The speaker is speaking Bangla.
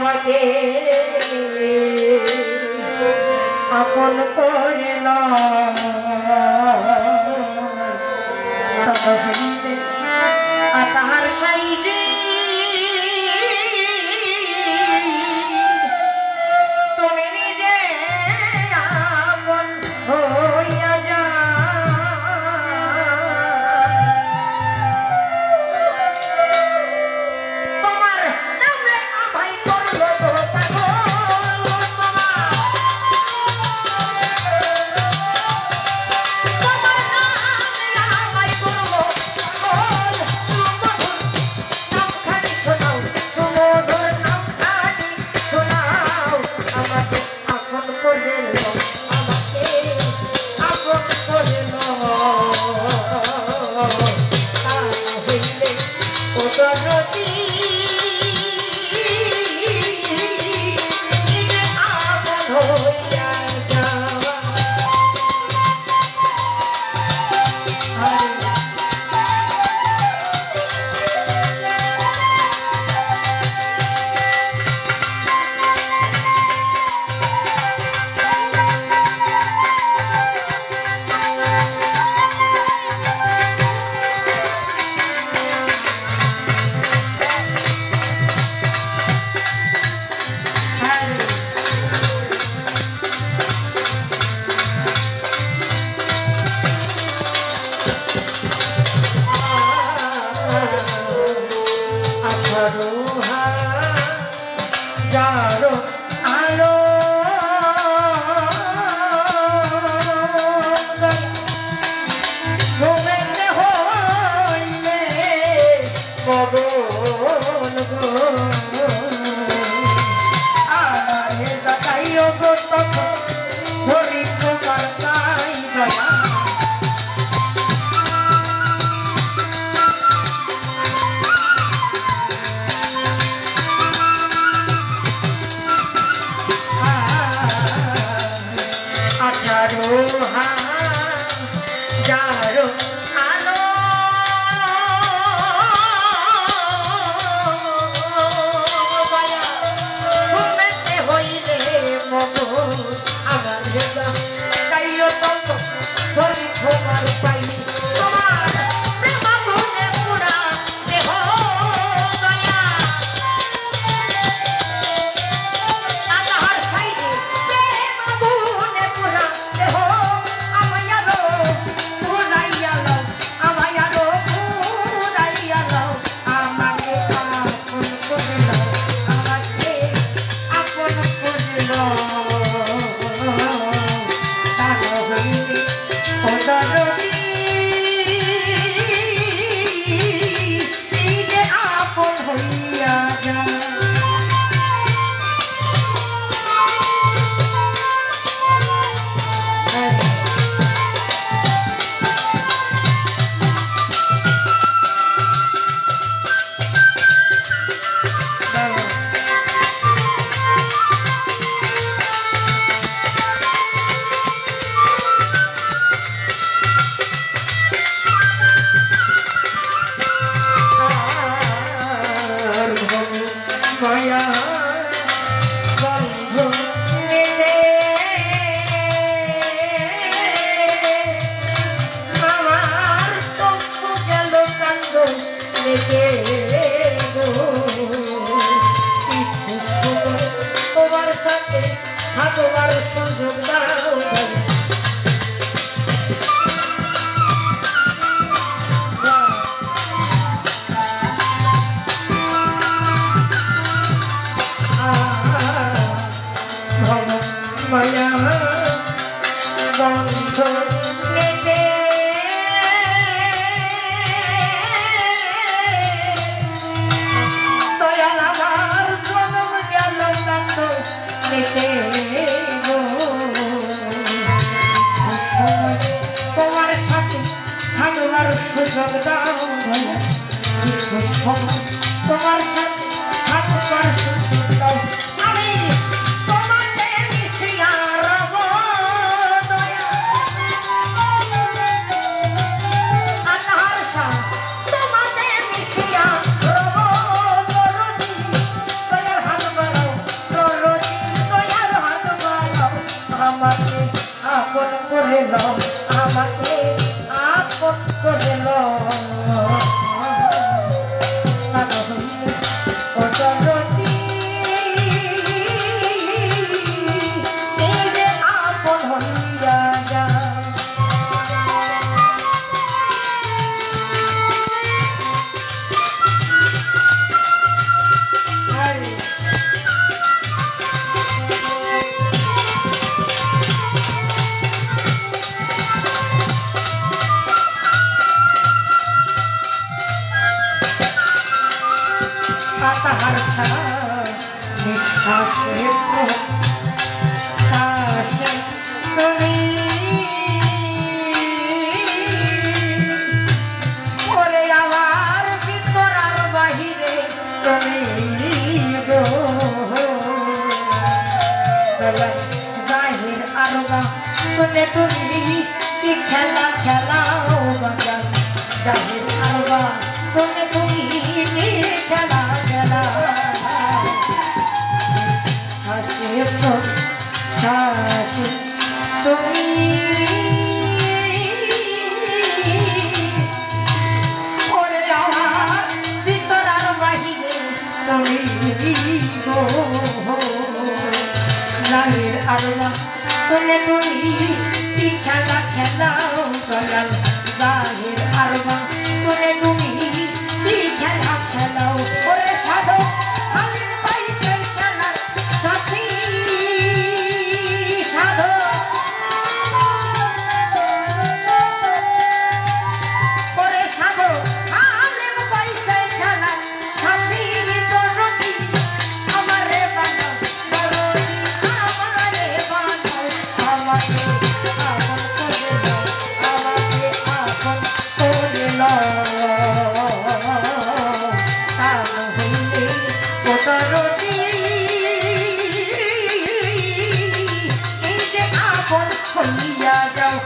আমাকে আপন করে তাহার সাইজে তুমি নিজে আপন হইয়া যা তোমার নামে আমায় করলো যারো আলো ঘুমেতে হইলে বদল গো আমারে দাদাইও গো তখন ধরি তোমার তাই দয়া যারো আলো ঘুমেতে হইলে মন আমার গাইও তত ধরি তোমার পাই তোমার প্রেম গুণে পুরা দেহ দয়া আল্লাহর সাইডে প্রেম গুণে পুরা দেহ আপন হইয়া যা মায়া বন্ধু নিতে আমার চক্ষু গেল কান্দ নিতে তোমার সাথে থাকবার সুযোগ দাও মায়া বন্ধ নিতে দয়াল আমার জন্ম গেল কান্দ নিতে তোমার সাথে থাকবার সুযোগ দাও তোমার সাথে থাকবার সুযোগ দাও আমি তোমাদের তাহার নিঃশ্বাসে শ্বাসে তুমি ওরে আমার ভিতর আর বাহিরে তুমি গো জাহির আর বাহিরে তুমি কি খেলা খেলাও বাজার জাহির আর বাহিরে তুমি কি খেলা খেলা হাসি হাসি তুমি ওরে আমার ভিতর আর বাহিরে তুমি গো জাহির আর বাহিরে তুমি কি খেলা খেলাও বাজার জাহির আর বাহিরে তুমি কি খেলা খেলাও ওরে সাধু হালিম পাইছে খেলার সাথী সাধু ওরে সাধু হালিম পাইছে খেলার সাথী দরদি আমারে বানাও দরদি আমারে বানাও আমাকে আপন করে দাও আমাকে আপন করে নাও হইয়া যাও